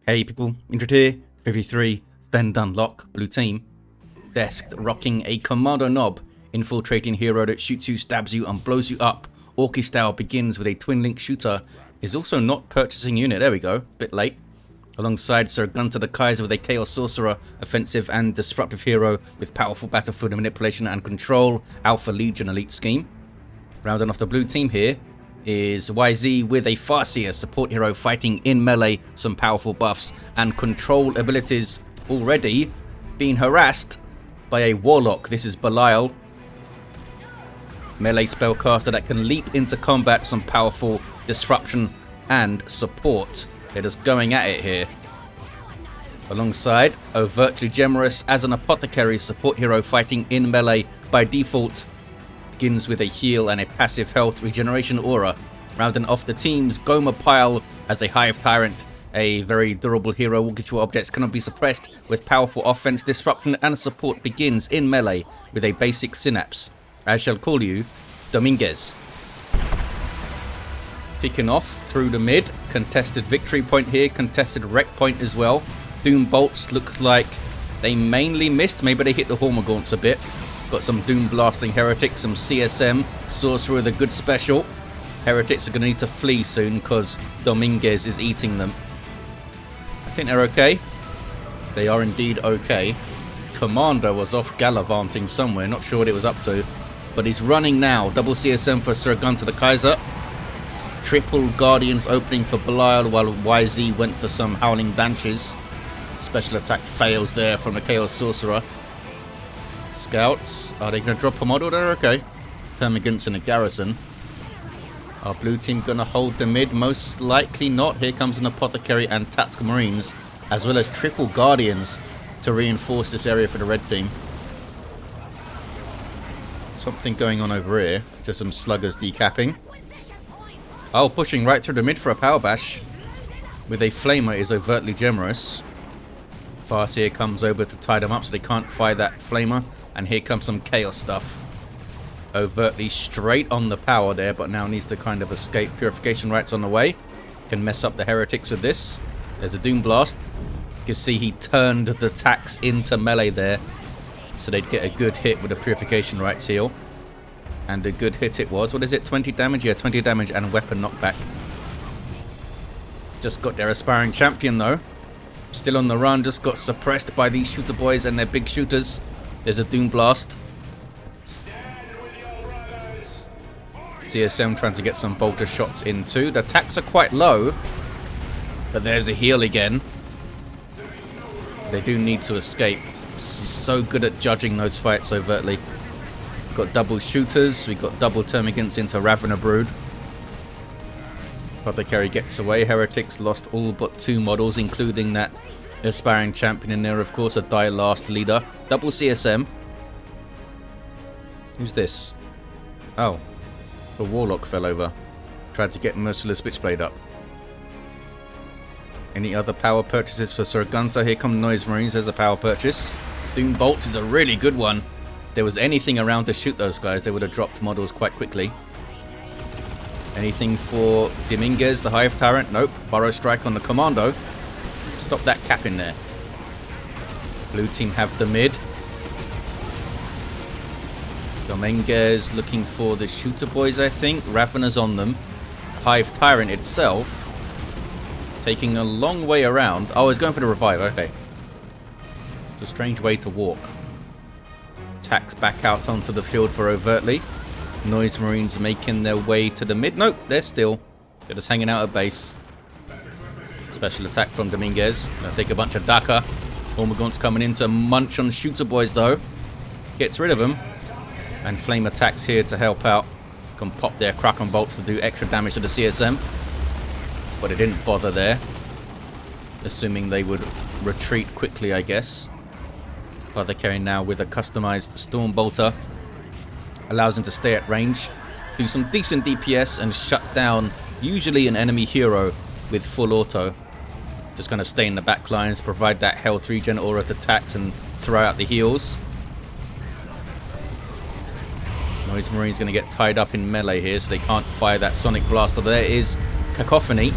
Hey people, Intro here, 53, then Dunlock, blue team. Desked, rocking a Kommando knob, infiltrating hero that shoots you, stabs you and blows you up. Orky style begins with a twin link shooter, is also not purchasing unit, there we go, bit late. Alongside Sir Gunter the Kaiser with a Chaos Sorcerer, offensive and disruptive hero with powerful battlefield and manipulation and control, Alpha Legion elite scheme. Rounding off the blue team here is YZ with a Farseer support hero fighting in melee, some powerful buffs and control abilities, already being harassed by a Warlock. This is Belial, melee spellcaster that can leap into combat, some powerful disruption and support. They're just going at it here. Alongside Overtly Gemerous as an Apothecary support hero fighting in melee by default. Begins with a heal and a passive health regeneration aura. Rounding off the teams, Gomer Pyle as a Hive Tyrant, a very durable hero walking through objects, cannot be suppressed with powerful offense, disruption and support. Begins in melee with a basic synapse. I shall call you Dominguez. Kicking off through the mid, contested victory point here, contested wreck point as well. Doom bolts looks like they mainly missed, maybe they hit the Hormagaunts a bit. Got some Doom Blasting Heretics, some CSM, Sorcerer with a good special. Heretics are going to need to flee soon because Dominguez is eating them. I think they're okay. They are indeed okay. Kommando was off gallivanting somewhere, not sure what it was up to. But he's running now. Double CSM for Sir Gunter the Kaiser. Triple Guardians opening for Belial while YZ went for some Howling Banshees. Special attack fails there from the Chaos Sorcerer. Scouts, are they going to drop a model? They're okay. Termagants in a garrison. Our blue team going to hold the mid? Most likely not. Here comes an Apothecary and Tactical Marines, as well as Triple Guardians to reinforce this area for the red team. Something going on over here. Just some sluggers decapping. Oh, pushing right through the mid for a power bash. With a flamer is Overtly Gemerous. Farseer comes over to tie them up so they can't fire that flamer. And here comes some chaos stuff. Overtly straight on the power there, but now needs to kind of escape. Purification Rites on the way. Can mess up the heretics with this. There's a Doom Blast. You can see he turned the tax into melee there. So they'd get a good hit with a Purification Rites heal. And a good hit it was. What is it? 20 damage? Yeah, 20 damage and weapon knockback. Just got their aspiring champion though. Still on the run, just got suppressed by these shooter boys and their big shooters. There's a Doom Blast. CSM trying to get some bolter shots in too. The attacks are quite low. But there's a heal again. They do need to escape. He's so good at judging those fights overtly. We've got double shooters. We've got double termagants into Ravener Brood. Apothecary gets away. Heretics lost all but 2 models, including that aspiring champion in there, of course, a die last leader. Double CSM. Who's this? Oh, the Warlock fell over. Tried to get Merciless Witchblade up. Any other power purchases for Sir Gunter? Here come Noise Marines. There's a power purchase. Doom Bolt is a really good one. If there was anything around to shoot those guys, they would have dropped models quite quickly. Anything for Dominguez, the Hive Tyrant? Nope. Burrow Strike on the Kommando. Stop that cap in there. Blue team have the mid. Dominguez looking for the shooter boys, I think. Ravener's on them. Hive Tyrant itself taking a long way around. Oh, he's going for the revive. Okay. It's a strange way to walk. Attacks back out onto the field for Overtly. Noise Marines making their way to the mid. Nope, they're just hanging out at base. Special attack from Dominguez. Gonna take a bunch of Daka. Hormagaunts coming in to munch on shooter boys though. Gets rid of them. And flame attacks here to help out. Can pop their Kraken bolts to do extra damage to the CSM. But it didn't bother there. Assuming they would retreat quickly, I guess. Apothecary now with a customized Storm Bolter. Allows him to stay at range. Do some decent DPS and shut down usually an enemy hero with full auto. Just going to stay in the back lines, provide that health regen aura to tax and throw out the heals. Noise Marine's going to get tied up in melee here, so they can't fire that Sonic Blaster. There is Cacophony.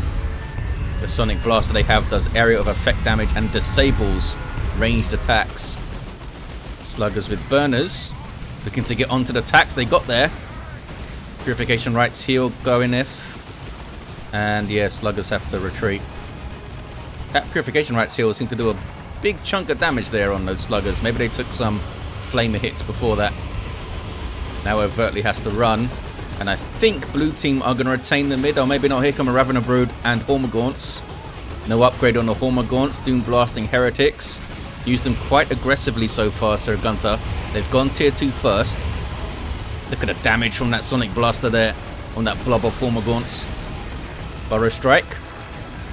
The Sonic Blaster they have does area of effect damage and disables ranged attacks. Sluggers with burners, looking to get onto the attacks. They got there. Purification Rites heal going if. And yeah, Sluggers have to retreat. That Purification Rites heal seemed to do a big chunk of damage there on those Sluggers. Maybe they took some flamer hits before that. Now Overtly has to run. And I think blue team are going to retain the mid. Or maybe not. Here come a Ravener Brood and Hormagaunts. No upgrade on the Hormagaunts. Doom blasting heretics. Used them quite aggressively so far, Sir Gunter. They've gone tier 2 first. Look at the damage from that Sonic Blaster there on that blob of Hormagaunts. Burrow Strike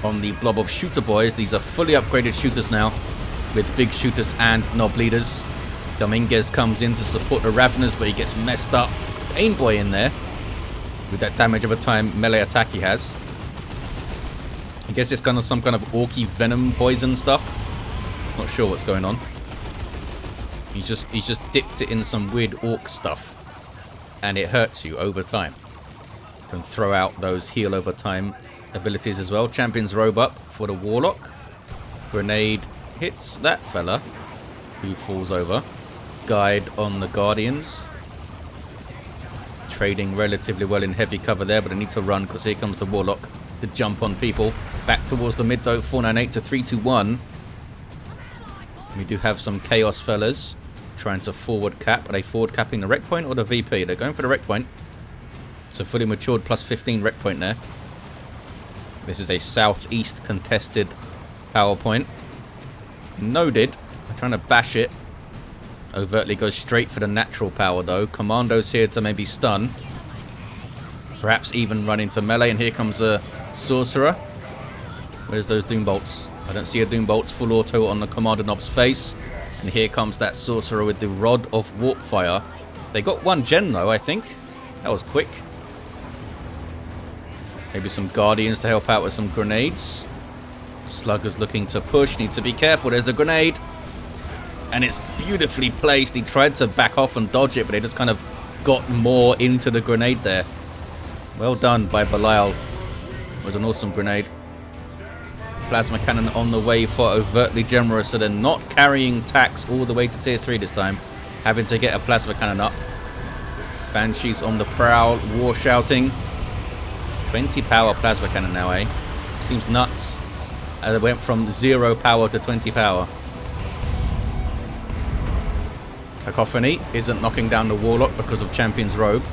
on the blob of Shooter Boys. These are fully upgraded shooters now with big shooters and knob leaders. Dominguez comes in to support the Raveners, but he gets messed up. Pain Boy in there with that damage over time melee attack he has. I guess it's kind of some kind of orky venom poison stuff. Not sure what's going on. He just dipped it in some weird orc stuff, and it hurts you over time. Can throw out those heal over time abilities as well. Champion's Robe up for the Warlock. Grenade hits that fella who falls over. Guide on the Guardians. Trading relatively well in heavy cover there, but I need to run because here comes the Warlock to jump on people. Back towards the mid though, 498 to 321. We do have some Chaos fellas trying to forward cap. Are they forward capping the rec point or the VP? They're going for the rec point. So fully matured plus 15 rec point there. This is a southeast contested power point. Noded. They're trying to bash it. Overtly goes straight for the natural power though. Kommando's here to maybe stun. Perhaps even run into melee. And here comes a Sorcerer. Where's those Doom Bolts? I don't see a Doom Bolts full auto on the Commander Nob's face. And here comes that Sorcerer with the Rod of Warp Fire. They got one gen though, I think. That was quick. Maybe some Guardians to help out with some grenades. Sluggers looking to push. Need to be careful. There's a grenade. And it's beautifully placed. He tried to back off and dodge it, but they just kind of got more into the grenade there. Well done by Belial. It was an awesome grenade. Plasma Cannon on the way for Overtly Gemerous, so they're not carrying tax all the way to tier 3 this time. Having to get a Plasma Cannon up. Banshees on the prowl. War shouting. 20 power Plasma Cannon now, eh? Seems nuts. They went from 0 power to 20 power. Cacophony isn't knocking down the Warlock because of Champion's Robe.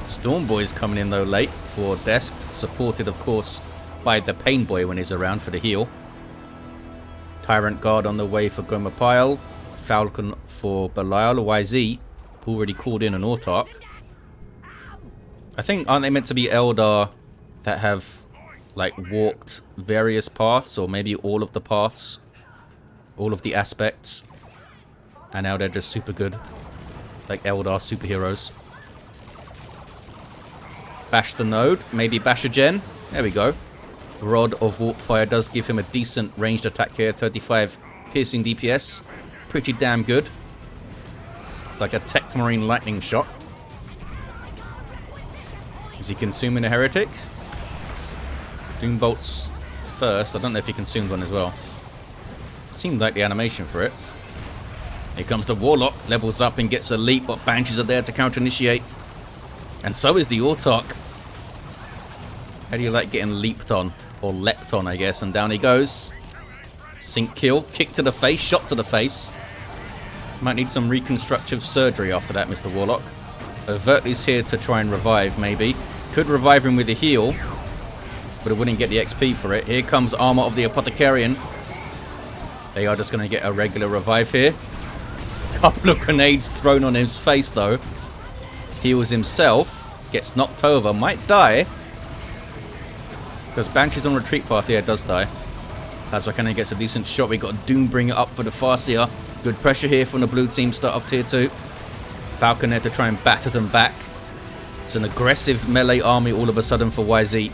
Storm Boy's coming in though late for Desked, supported of course by the Pain Boy when he's around for the heal. Tyrant Guard on the way for Gomer Pyle. Falcon for Belial. YZ already called in an Autarch. I think, aren't they meant to be Eldar that have like walked various paths, or maybe all of the paths, all of the aspects, and now they're just super good, like Eldar superheroes. Bash the node, maybe bash a gen. There we go. Rod of Warp Fire does give him a decent ranged attack here, 35 piercing DPS. Pretty damn good. It's like a Tech Marine lightning shot. Is he consuming a heretic? Doom bolts first. I don't know if he consumed one as well. Seemed like the animation for it. Here comes the Warlock. Levels up and gets a leap, but Banshees are there to counter-initiate. And so is the Autarch. How do you like getting leaped on? Or leapt on, I guess. And down he goes. Sink kill. Kick to the face. Shot to the face. Might need some reconstructive surgery after that, Mr. Warlock. Overtly's here to try and revive, maybe. Could revive him with a heal, but it wouldn't get the XP for it. Here comes Armor of the Apothecarian. They are just going to get a regular revive here. Couple of grenades thrown on his face, though. Heals himself. Gets knocked over. Might die. Does Banshees on retreat path? Yeah, it does die. Plasma Cannon gets a decent shot. We got Doombringer up for the Farseer. Good pressure here from the blue team. Start off tier 2. Falcon there to try and batter them back. It's an aggressive melee army all of a sudden for YZ.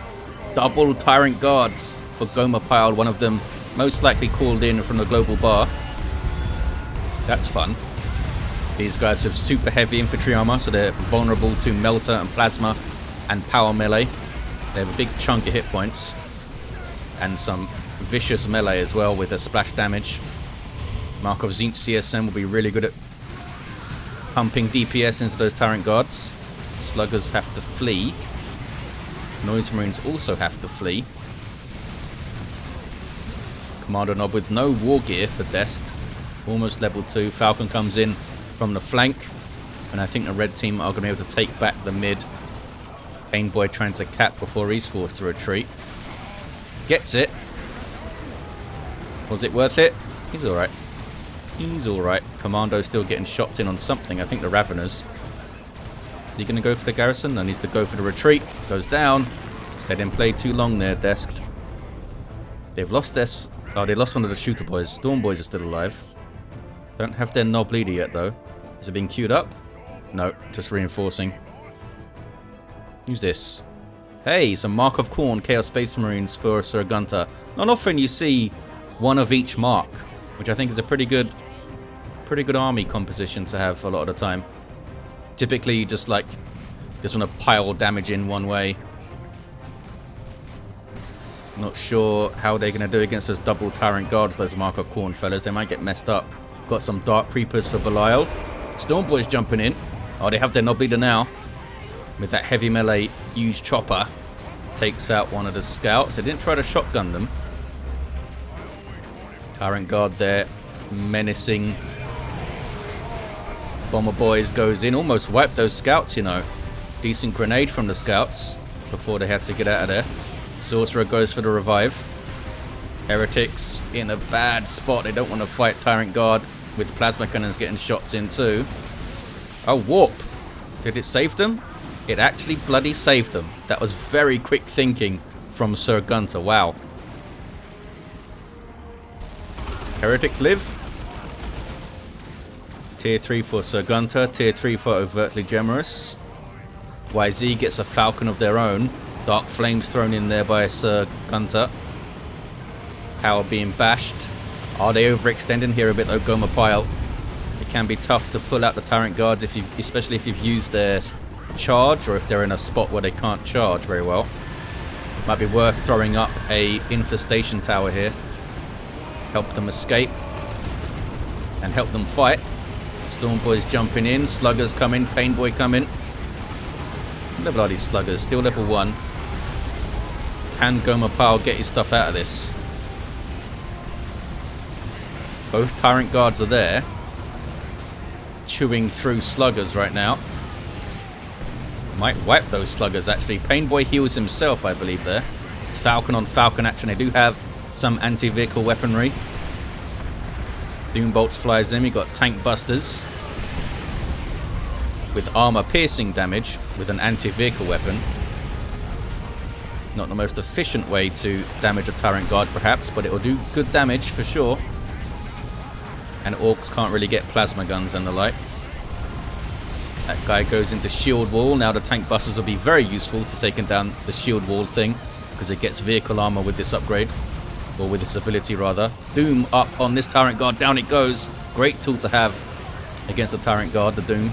Double Tyrant Guards for Gomer Pyle. One of them most likely called in from the global bar. That's fun. These guys have super heavy infantry armor, so they're vulnerable to Melter and Plasma and Power Melee. They have a big chunk of hit points. and some vicious melee as well with a splash damage. Markov Zinch CSM will be really good at pumping DPS into those Tyrant guards. Sluggers have to flee. Noise Marines also have to flee. Commander Nob with no war gear for Desk. Almost level 2. Falcon comes in from the flank. And I think the red team are going to be able to take back the mid. Painboy trying to cap before he's forced to retreat. Gets it. Was it worth it? He's alright. He's alright. Commando still getting shots in on something. I think the Raveners. Is he going to go for the garrison? No, needs to go for the retreat. Goes down. Instead, didn't play too long there, Desk. They've lost their... Oh, they lost one of the shooter boys. Storm boys are still alive. Don't have their Nob leader yet, though. Is it being queued up? No, just reinforcing. Who's this? Hey, some Mark of Khorne Chaos Space Marines for Sir Gunter. Not often you see one of each mark, which I think is a pretty good army composition to have a lot of the time. Typically, you just like want to pile damage in one way. Not sure how they're going to do against those double Tyrant guards, those Mark of Khorne fellas. They might get messed up. Got some Dark Creepers for Belial. Storm Boys jumping in. Oh, they have their Nob leader now. With that heavy melee, huge chopper. Takes out one of the scouts. They didn't try to shotgun them. Tyrant guard there. Menacing. Bomber Boys goes in. Almost wiped those scouts, you know. Decent grenade from the scouts. Before they had to get out of there. Sorcerer goes for the revive. Heretics in a bad spot. They don't want to fight Tyrant guard. With plasma cannons getting shots in too. Oh, warp. Did it save them? It actually bloody saved them. That was very quick thinking from Sir Gunter. Wow. Heretics live. Tier 3 for Sir Gunter. Tier 3 for Overtly Gemerous. YZ gets a Falcon of their own. Dark Flames thrown in there by Sir Gunter. Power being bashed. Are they overextending here a bit though, Gomer Pyle? It can be tough to pull out the Tyrant guards, especially if you've used their charge, or if they're in a spot where they can't charge very well. Might be worth throwing up a infestation tower here. Help them escape. And help them fight. Storm Boys jumping in, Sluggers coming, Painboy coming. What level are these Sluggers? Still level 1. Can Gomer Pyle get his stuff out of this? Both Tyrant guards are there. Chewing through Sluggers right now. Might wipe those Sluggers actually. Painboy heals himself, I believe there. It's Falcon on Falcon action. They do have some anti-vehicle weaponry. Doombolts flies in. We got tank busters. With armor piercing damage with an anti-vehicle weapon. Not the most efficient way to damage a Tyrant guard perhaps, but it will do good damage for sure. And Orks can't really get plasma guns and the like. That guy goes into shield wall. Now the tank busters will be very useful to taking down the shield wall thing, because it gets vehicle armor with this upgrade. Or with this ability rather. Doom up on this Tyrant guard. Down it goes. Great tool to have against the Tyrant guard, the Doom.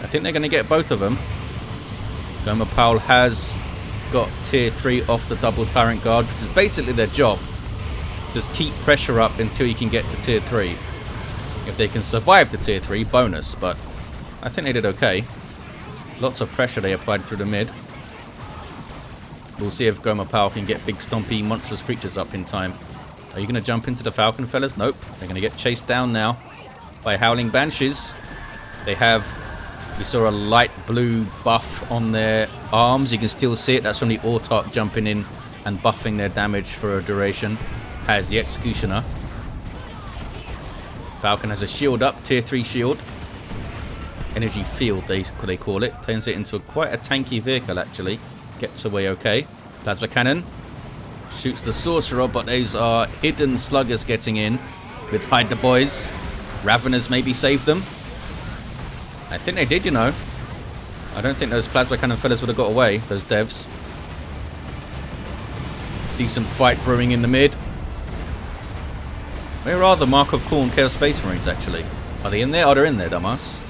I think they're going to get both of them. Gomer Pyle has got tier 3 off the double Tyrant guard, which is basically their job. Just keep pressure up until you can get to tier 3. If they can survive to tier 3, bonus, but I think they did okay. Lots of pressure they applied through the mid. We'll see if Gomer Pyle can get big stompy monstrous creatures up in time. Are you going to jump into the Falcon, fellas? Nope. They're going to get chased down now by Howling Banshees. They have... We saw a light blue buff on their arms. You can still see it. That's from the Autarch jumping in and buffing their damage for a duration. Has the Executioner. Falcon has a shield up, tier 3 shield. Energy field, they call it. Turns it into quite a tanky vehicle, actually. Gets away okay. Plasma cannon. Shoots the Sorcerer, but those are hidden Sluggers getting in. With Hide the Boys. Raveners maybe saved them. I think they did, you know. I don't think those Plasma cannon fellas would have got away, those devs. Decent fight brewing in the mid. Where are the Mark of Khorne Chaos Space Marines, actually? Are they in there? Oh, they're in there, dumbass.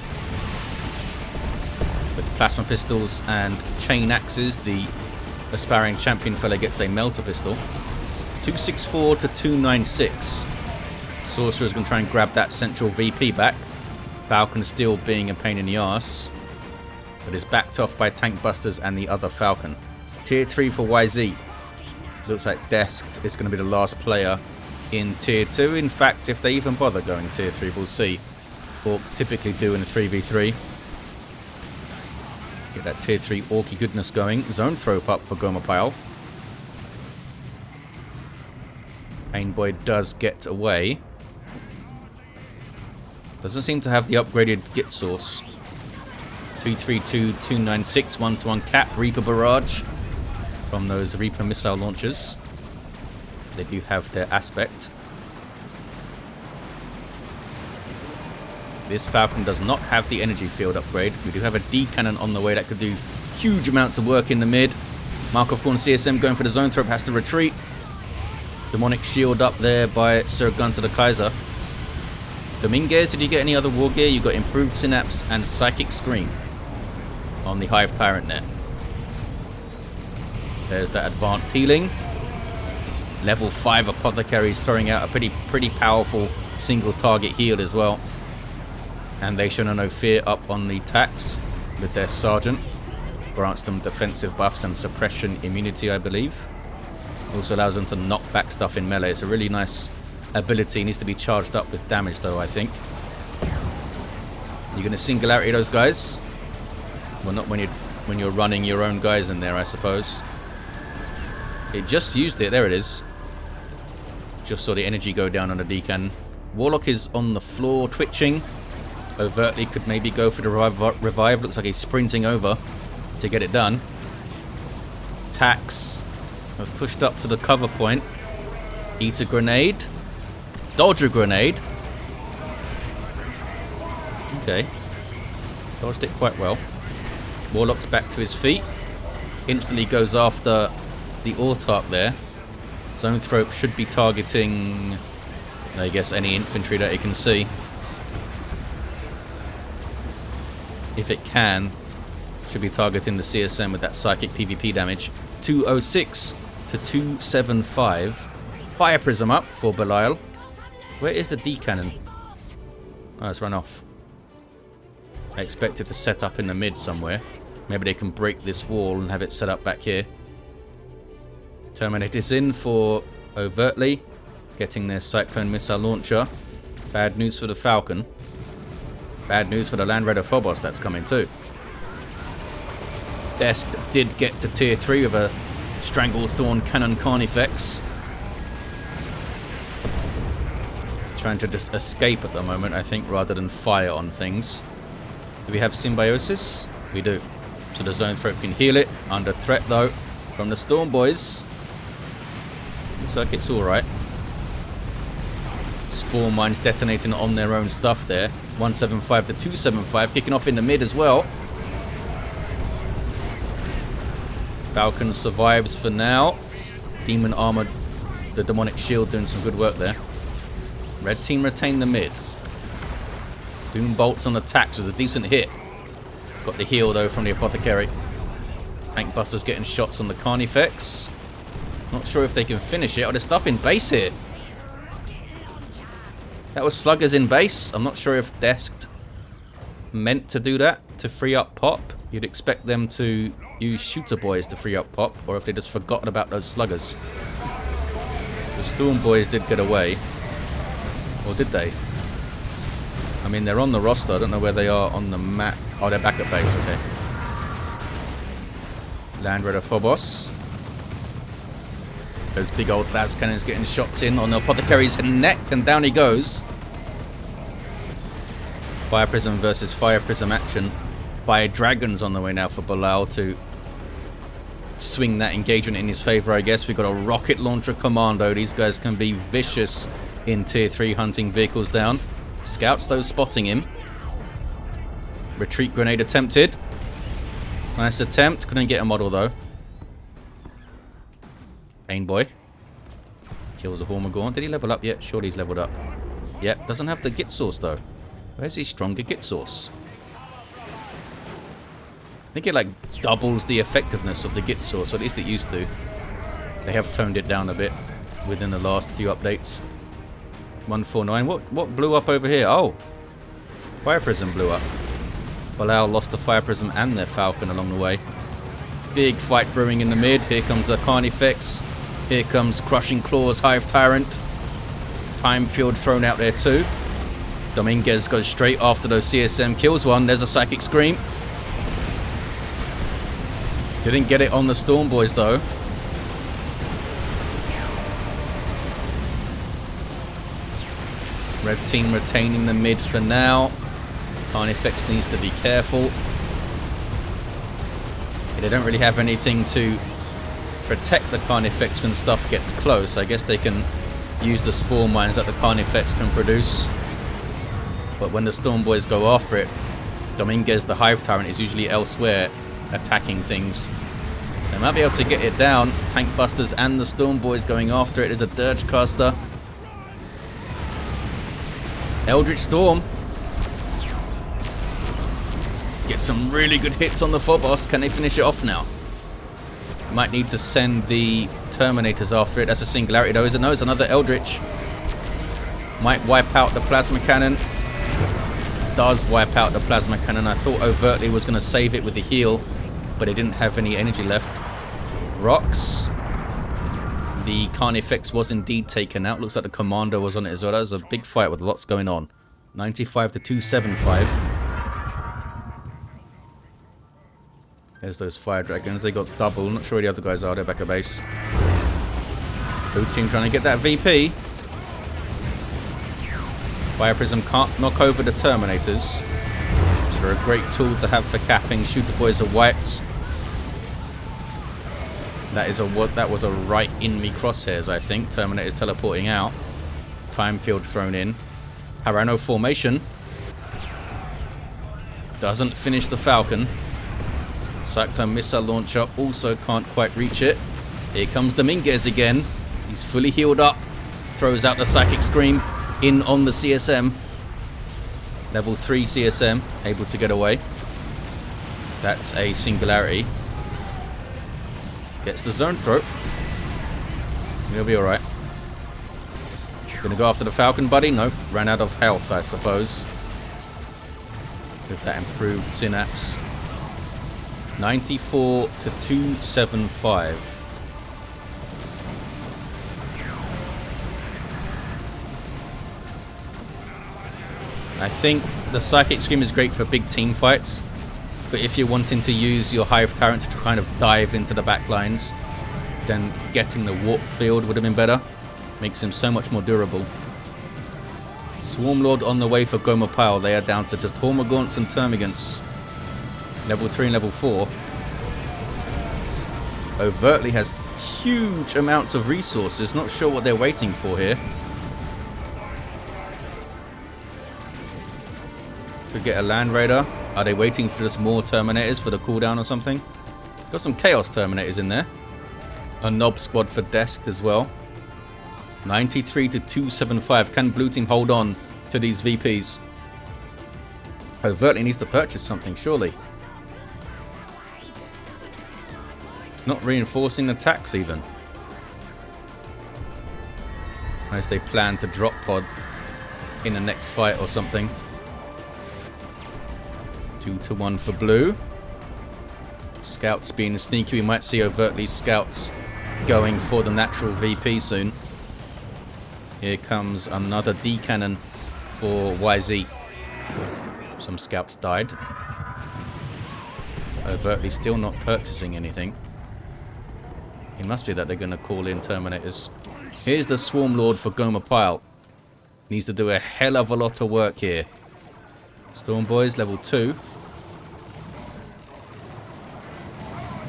With plasma pistols and chain axes, the aspiring champion fella gets a melter pistol. 264 to 296. Sorcerer is going to try and grab that central VP back. Falcon still being a pain in the arse, but is backed off by tank busters and the other Falcon. Tier 3 for YZ. Looks like Desked is going to be the last player in Tier 2. In fact, if they even bother going Tier 3, we'll see. Orks typically do in a 3v3. Get that Tier 3 Orky goodness going. Zone throw up for Gomer Pyle. Painboy does get away. Doesn't seem to have the upgraded Git source. 232, 296, 1-to-1 cap, Reaper barrage from those Reaper missile launchers. They do have their aspect. This Falcon does not have the energy field upgrade. We do have a D cannon on the way that could do huge amounts of work in the mid. Markov Corn CSM going for the zone throw, has to retreat. Demonic shield up there by Sir Gunter the Kaiser. Dominguez, did you get any other war gear? You got improved synapse and psychic screen on the Hive Tyrant net. There's that advanced healing. Level 5 Apothecary is throwing out a pretty powerful single target heal as well. And they show no fear up on the tax with their sergeant. Grants them defensive buffs and suppression immunity, I believe. Also allows them to knock back stuff in melee. It's a really nice ability. Needs to be charged up with damage though, I think. You're going to singularity those guys. Well, not when you're running your own guys in there, I suppose. It just used it. There it is. Just saw the energy go down on the decan. Warlock is on the floor twitching. Overtly could maybe go for the revive. Looks like he's sprinting over to get it done. Tax have pushed up to the cover point. Eat a grenade. Dodge a grenade. Okay. Dodged it quite well. Warlock's back to his feet. Instantly goes after the Autark there. Zoanthrope should be targeting, I guess, any infantry that it can see. If it can, should be targeting the CSM with that psychic PvP damage. 206 to 275. Fire Prism up for Belial. Where is the D cannon? Oh, it's run off. I expect it to set up in the mid somewhere. Maybe they can break this wall and have it set up back here. Terminate is in for Overtly, getting their Cyclone missile launcher. Bad news for the Falcon. Bad news for the Land Raider Phobos that's coming too. Desk did get to tier 3 with a Stranglethorn Cannon Carnifex. Trying to just escape at the moment, I think, rather than fire on things. Do we have Symbiosis? We do. So the Zoanthrope can heal it. Under threat, though, from the Storm Boys. Looks like it's alright. Spore Mines detonating on their own stuff there. 175 to 275. Kicking off in the mid as well. Falcon survives for now. Demon Armor, the Demonic Shield doing some good work there. Red team retain the mid. Doom Bolts on attacks was a decent hit. Got the heal though from the Apothecary. Tank Busters getting shots on the Carnifex. Not sure if they can finish it. Oh, there's stuff in base here. That was Sluggers in base. I'm not sure if Desked meant to do that to free up Pop. You'd expect them to use Shooter Boys to free up Pop, or if they just forgotten about those Sluggers. The Storm Boys did get away. Or did they? I mean, they're on the roster. I don't know where they are on the map. Oh, they're back at base. Okay. Land Raider Phobos. Those big old las cannons getting shots in on the Apothecary's neck, and down he goes. Fire Prism versus Fire Prism action. Fire Dragons on the way now for Belial to swing that engagement in his favor, I guess. We've got a Rocket Launcher Kommando. These guys can be vicious in Tier 3 hunting vehicles down. Scouts, though, spotting him. Retreat Grenade attempted. Nice attempt. Couldn't get a model, though. Painboy kills a Hormagorn. Did he level up yet? Surely he's leveled up. Yep, doesn't have the Git source though. Where's his stronger Git source? I think it like doubles the effectiveness of the Git source, or at least it used to. They have toned it down a bit within the last few updates. 149. What blew up over here? Oh, Fire Prism blew up. Belial lost the Fire Prism and their Falcon along the way. Big fight brewing in the mid. Here comes the Carnifex. Here comes Crushing Claws, Hive Tyrant. Time Field thrown out there too. Dominguez goes straight after those CSM, kills one. There's a Psychic Scream. Didn't get it on the Storm Boys though. Red team retaining the mid for now. Carnifex needs to be careful. They don't really have anything to protect the Carnifex when stuff gets close. I guess they can use the spawn mines that the Carnifex can produce. But when the Storm Boys go after it, Dominguez, the Hive Tyrant, is usually elsewhere attacking things. They might be able to get it down. Tank Busters and the Storm Boys going after it. There's a Dirge Caster. Eldritch Storm. Get some really good hits on the Phobos. Can they finish it off now? Might need to send the Terminators after it. That's a singularity though, isn't it? No, it's another Eldritch. Might wipe out the Plasma Cannon. Does wipe out the Plasma Cannon. I thought Overtly was going to save it with the heal, but it didn't have any energy left. Rocks. The Carnifex was indeed taken out. Looks like the Kommando was on it as well. That was a big fight with lots going on. 95 to 275. There's those Fire Dragons. They got double. Not sure where the other guys are. They're back at base. Blue team trying to get that VP. Fire Prism can't knock over the Terminators. So they're a great tool to have for capping. Shooter Boys are wiped. That was a right in me crosshairs, I think. Terminators teleporting out. Time Field thrown in. Harano formation. Doesn't finish the Falcon. Cyclone Missile Launcher also can't quite reach it. Here comes Dominguez again. He's fully healed up. Throws out the Psychic Scream in on the CSM. Level 3 CSM. Able to get away. That's a singularity. Gets the Zone Throat. He'll be alright. Gonna go after the Falcon, buddy? Nope. Ran out of health, I suppose. With that improved Synapse. 94 to 275. I think the Psychic Scream is great for big team fights. But if you're wanting to use your Hive Tyrant to kind of dive into the back lines, then getting the Warp Field would have been better. Makes him so much more durable. Swarmlord on the way for Gomer Pyle. They are down to just Hormagaunts and Termagants. Level 3 and level 4. Overtly has huge amounts of resources. Not sure what they're waiting for here. Could get a Land Raider. Are they waiting for just more Terminators for the cooldown or something? Got some Chaos Terminators in there. A Nob Squad for Desk as well. 93 to 275. Can Blue Team hold on to these VPs? Overtly needs to purchase something, surely. It's not reinforcing attacks even. Unless they plan to drop pod in the next fight or something. 2 to 1 for Blue. Scouts being sneaky. We might see Overtly scouts going for the natural VP soon. Here comes another D cannon for YZ. Some scouts died. Overtly still not purchasing anything. It must be that they're going to call in Terminators. Here's the Swarm Lord for Gomer Pyle. Needs to do a hell of a lot of work here. Storm Boys, level 2.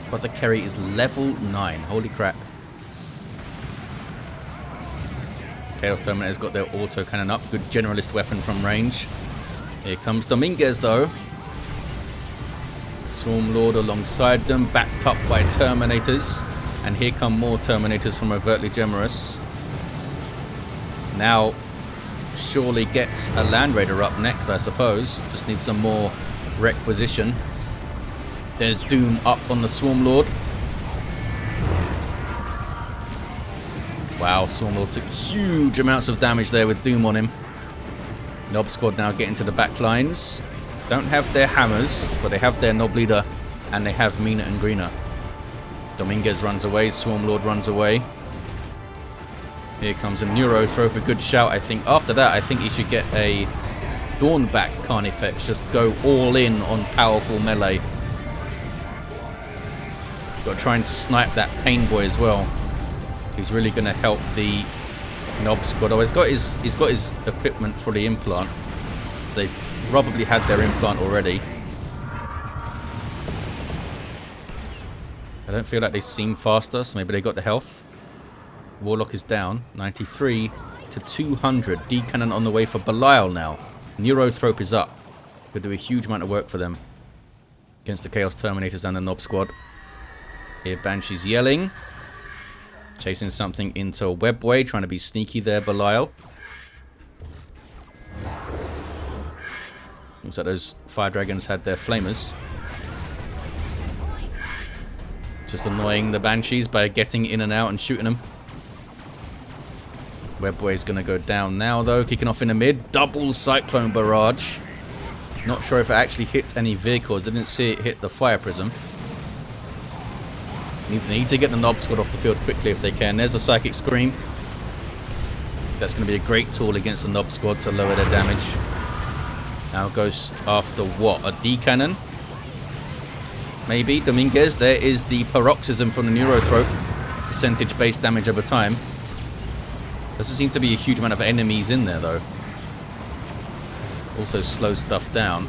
Apothecary is level 9. Holy crap. Chaos Terminator's got their auto cannon up. Good generalist weapon from range. Here comes Dominguez though. Swarm Lord alongside them, backed up by Terminators. And here come more Terminators from Overtly Gemerous. Now surely gets a Land Raider up next, I suppose. Just needs some more requisition. There's Doom up on the Swarm Lord. Wow, Swarm Lord took huge amounts of damage there with Doom on him. Nob Squad now getting to the back lines. Don't have their hammers, but they have their Nob Leader, and they have Mina and Greener. Dominguez runs away, Swarm Lord runs away. Here comes a Neurothrope, a good shout, I think. After that, I think he should get a Thornback Carnifex. Just go all in on powerful melee. Got to try and snipe that Pain Boy as well. He's really going to help the Nob Squad. Oh, he's got his equipment for the implant. So they've probably had their implant already. I don't feel like they seem faster, so maybe they got the health. Warlock is down, 93 to 200. D-Cannon on the way for Belial now. Neurothrope is up. Could do a huge amount of work for them against the Chaos Terminators and the Nob Squad. Here Banshee's yelling. Chasing something into a webway, trying to be sneaky there, Belial. Looks like those Fire Dragons had their flamers. Just annoying the Banshees by getting in and out and shooting them. Webway's going to go down now, though. Kicking off in the mid. Double Cyclone Barrage. Not sure if it actually hit any vehicles. Didn't see it hit the Fire Prism. Need to get the Nob Squad off the field quickly if they can. There's a Psychic Scream. That's going to be a great tool against the Nob Squad to lower their damage. Now goes after what? A D-Cannon? Maybe. Dominguez. There is the Paroxysm from the Neurothrope. Percentage-based damage over time. Doesn't seem to be a huge amount of enemies in there, though. Also slows stuff down.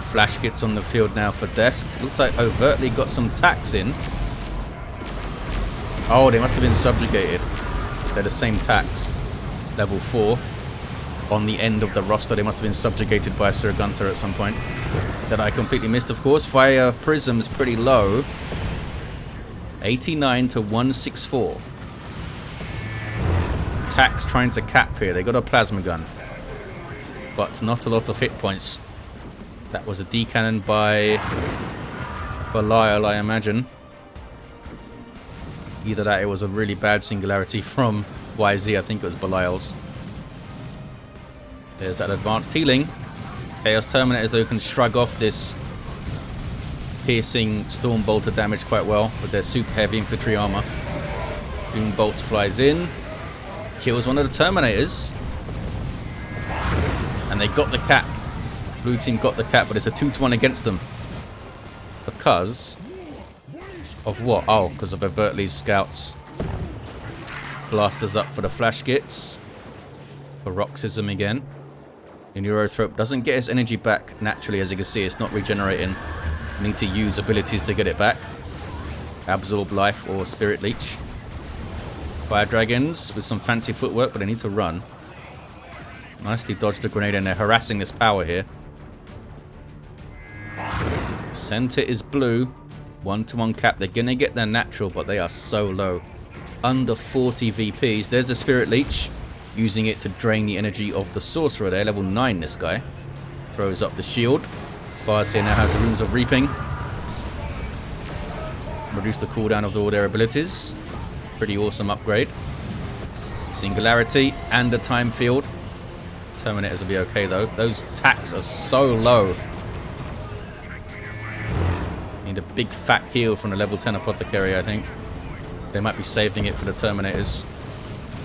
Flash gets on the field now for Desk. Looks like Overtly got some tax in. Oh, they must have been subjugated. They're the same tax. Level 4. On the end of the roster, they must have been subjugated by Sir Gunter at some point. That I completely missed, of course. Fire Prism's pretty low. 89 to 164. Tax trying to cap here. They got a plasma gun, but not a lot of hit points. That was a D-Cannon by Belial, I imagine. Either that, it was a really bad singularity from YZ. I think it was Belial's. There's that advanced healing. Chaos Terminators, though, can shrug off this piercing Storm Bolter damage quite well with their super heavy infantry armor. Doom Bolts flies in. Kills one of the Terminators. And they got the cap. Blue team got the cap, but it's a 2-1 against them. Because of what? Oh, because of Overtly's scouts. Blasters up for the flash gits. Paroxysm again. The Neurothrope doesn't get his energy back naturally, as you can see. It's not regenerating. You need to use abilities to get it back. Absorb Life or Spirit Leech. Fire Dragons with some fancy footwork, but they need to run. Nicely dodged a grenade, and they're harassing this power here. Center is blue. 1-to-1 cap. They're going to get their natural, but they are so low. Under 40 VPs. There's a Spirit Leech. Using it to drain the energy of the Sorcerer there. Level 9, this guy. Throws up the shield. Farseer now has Runes of Reaping. Reduce the cooldown of all their abilities. Pretty awesome upgrade. Singularity and a time field. Terminators will be okay, though. Those tax are so low. Need a big fat heal from the level 10 Apothecary, I think. They might be saving it for the Terminators,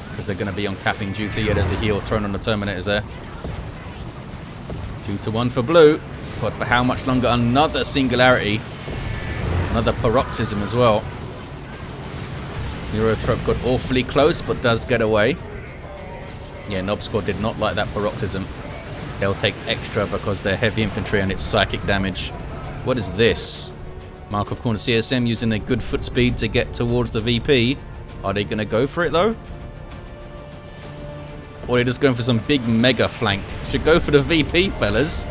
because they're going to be on capping duty. Yeah, there's the heal thrown on the Terminators there. 2-1 for blue. But for how much longer? Another singularity. Another paroxysm as well. Neurothrope got awfully close, but does get away. Yeah, Nob Squad did not like that paroxysm. They'll take extra because they're heavy infantry and it's psychic damage. What is this? Mark of Corner CSM using a good foot speed to get towards the VP. Are they going to go for it, though? Or are they just going for some big mega flank? Should go for the VP, fellas.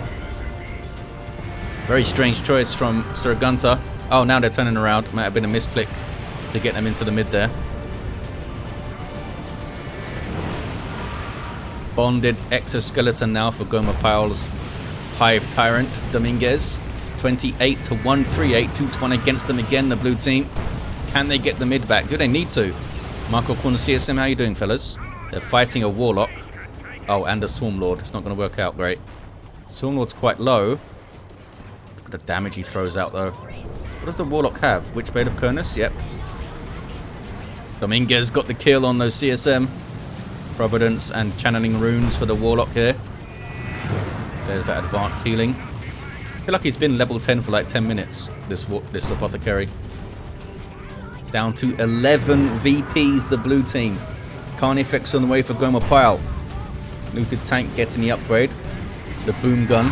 Very strange choice from Sir Gunter. Oh, now they're turning around. Might have been a misclick to get them into the mid there. Bonded exoskeleton now for Gomer Pyle's Hive Tyrant, Dominguez. 28 to 138, 2-1 against them again, the blue team. Can they get the mid back? Do they need to? Marco Corner CSM, how you doing, fellas? They're fighting a Warlock. Oh, and a Swarmlord. It's not going to work out great. Swarmlord's quite low. Look at the damage he throws out, though. What does the Warlock have? Witchblade of Kurnus? Yep. Dominguez got the kill on those CSM. Providence and channeling runes for the Warlock here. There's that advanced healing. I feel like he's been level 10 for like 10 minutes, this Apothecary. Down to 11 VPs, the blue team. Carnifex on the way for Gomer Pyle. Looted tank getting the upgrade. The boom gun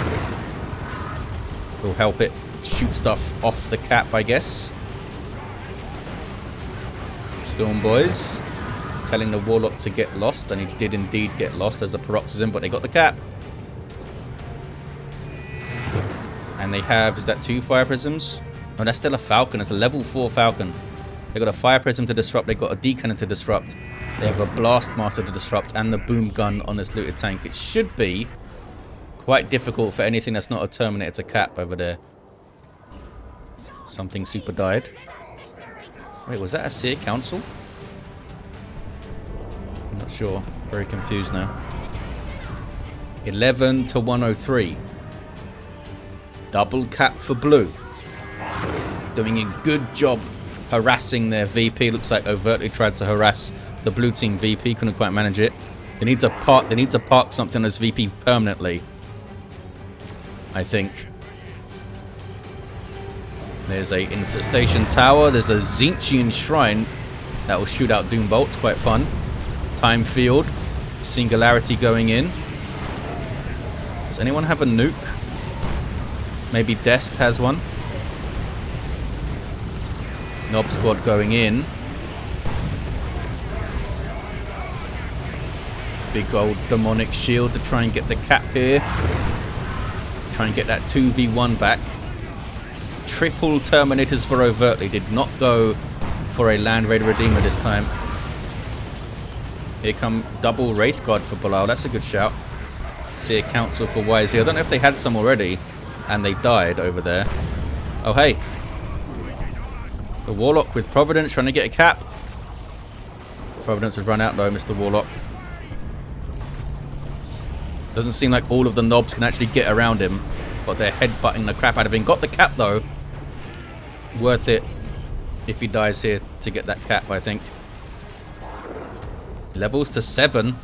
will help it shoot stuff off the cap, I guess. Storm boys telling the Warlock to get lost, and he did indeed get lost as a paroxysm, but they got the cap. And they have, is that 2 fire prisms? Oh, that's still a Falcon. It's a level 4 Falcon. They got a fire prism to disrupt. They got a D-cannon to disrupt. They have a blast master to disrupt and the boom gun on this looted tank. It should be quite difficult for anything that's not a Terminator to cap over there. Something super died. Wait, was that a Seer Council? I'm not sure. Very confused now. 11 to 103. Double cap for blue. Doing a good job harassing their VP. Looks like overtly tried to harass the blue team VP. Couldn't quite manage it. They need to park something as VP permanently, I think. There's a infestation tower. There's a Tzeentchian shrine that will shoot out doom bolts. Quite fun. Time field. Singularity going in. Does anyone have a nuke? Maybe Desk has one. Knob squad going in. Big old demonic shield to try and get the cap here. Try and get that 2v1 back. Triple Terminators for overtly. Did not go for a Land Raider Redeemer this time. Here come double Wraith Guard for Belial. That's a good shout. See a Council for YZ. I don't know if they had some already and they died over there. Oh, hey. The Warlock with Providence trying to get a cap. Providence has run out though, Mr. Warlock. Doesn't seem like all of the knobs can actually get around him, but they're headbutting the crap out of him. Got the cap though. Worth it if he dies here to get that cap, I think. Levels to 7.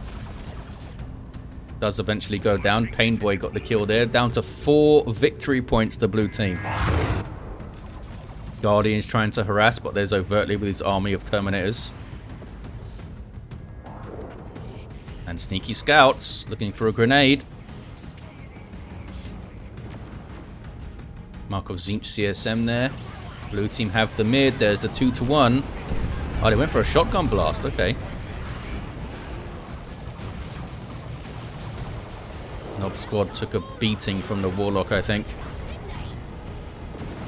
Does eventually go down. Painboy got the kill there. Down to 4 victory points, the blue team. Guardian's trying to harass, but there's overtly with his army of Terminators. And sneaky scouts looking for a grenade. Mark of Tzeentch CSM there. Blue team have the mid. There's the 2-1. Oh, they went for a shotgun blast. Okay. Knob squad took a beating from the Warlock, I think.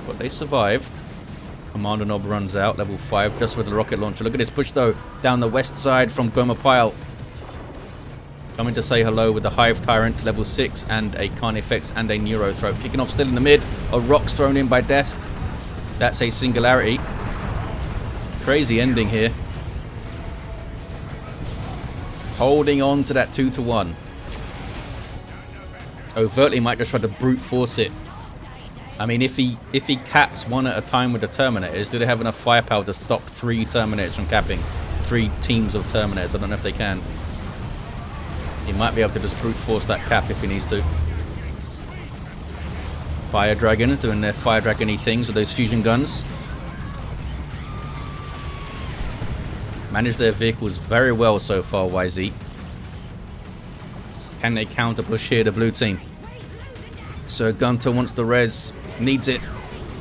But they survived. Commander Knob runs out, level 5, just with the rocket launcher. Look at this push, though, down the west side from Gomer Pyle. Coming to say hello with the Hive Tyrant, level 6, and a Carnifex and a Neurothroat. Kicking off still in the mid. A rock's thrown in by Desk. That's a Singularity. Crazy ending here. Holding on to that 2-1. Overtly might just try to brute force it. I mean, if he caps one at a time with the Terminators, do they have enough firepower to stop 3 Terminators from capping? 3 teams of Terminators. I don't know if they can. He might be able to just brute force that cap if he needs to. Fire Dragons doing their Fire Dragon-y things with those fusion guns. Manage their vehicles very well so far, YZ. Can they counter push here, the blue team? So Gunter wants the res. Needs it.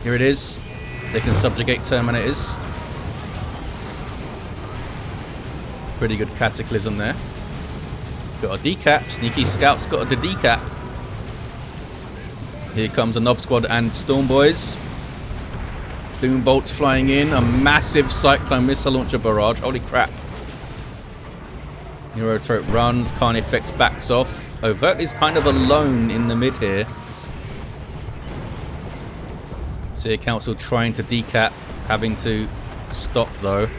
Here it is. They can subjugate Terminators. Pretty good Cataclysm there. Got a decap. Sneaky Scout's got a decap. Here comes a Knob Squad and Storm Boys. Doom bolts flying in. A massive Cyclone missile launcher barrage. Holy crap. Neurothroat runs. Carnifex backs off. Overtly's kind of alone in the mid here. Seer Council trying to decap, having to stop though.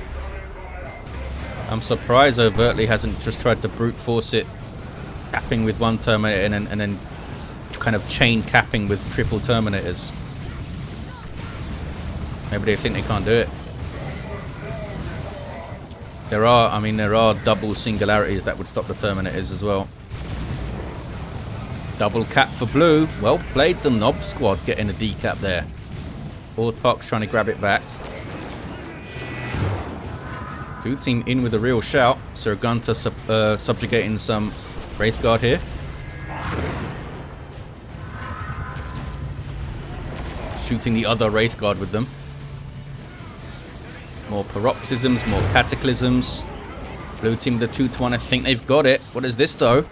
I'm surprised Overtly hasn't just tried to brute force it, capping with one Terminator and then kind of chain capping with triple Terminators. Maybe they think they can't do it. There are double singularities that would stop the Terminators as well. Double cap for blue. Well played, the Knob Squad getting a decap there. Orks trying to grab it back. Blue team in with a real shout. Sir Gunter subjugating some Wraith Guard here. Shooting the other Wraith Guard with them. More paroxysms, more cataclysms. Blue team with the 2-1. I think they've got it. What is this though?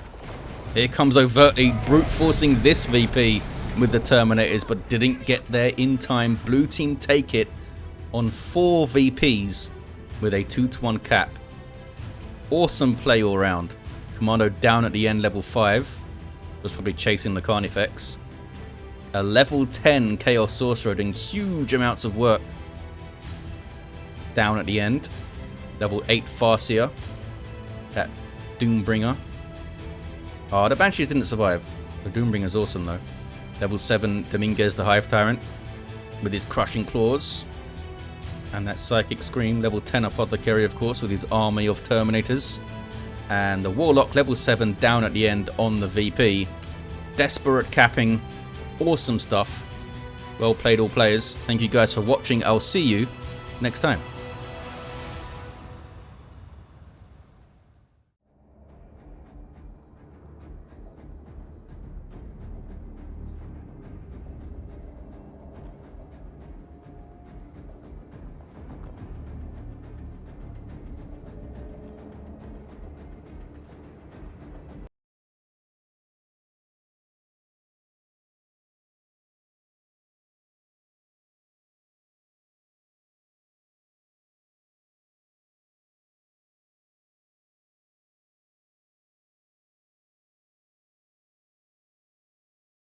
Here comes Overtly brute forcing this VP with the Terminators, but didn't get there in time. Blue team take it on 4 VPs with a 2-1 cap. Awesome play all round. Kommando down at the end, level 5. Was probably chasing the Carnifex. A level 10 Chaos Sorcerer doing huge amounts of work. Down at the end. Level 8 Farseer. That Doombringer. Oh, the Banshees didn't survive. The Doombringer's awesome though. Level 7 Dominguez the Hive Tyrant with his crushing claws. And that Psychic Scream. Level 10 Apothecary, of course, with his army of Terminators. And the Warlock, level 7, down at the end on the VP. Desperate capping. Awesome stuff. Well played, all players. Thank you guys for watching. I'll see you next time.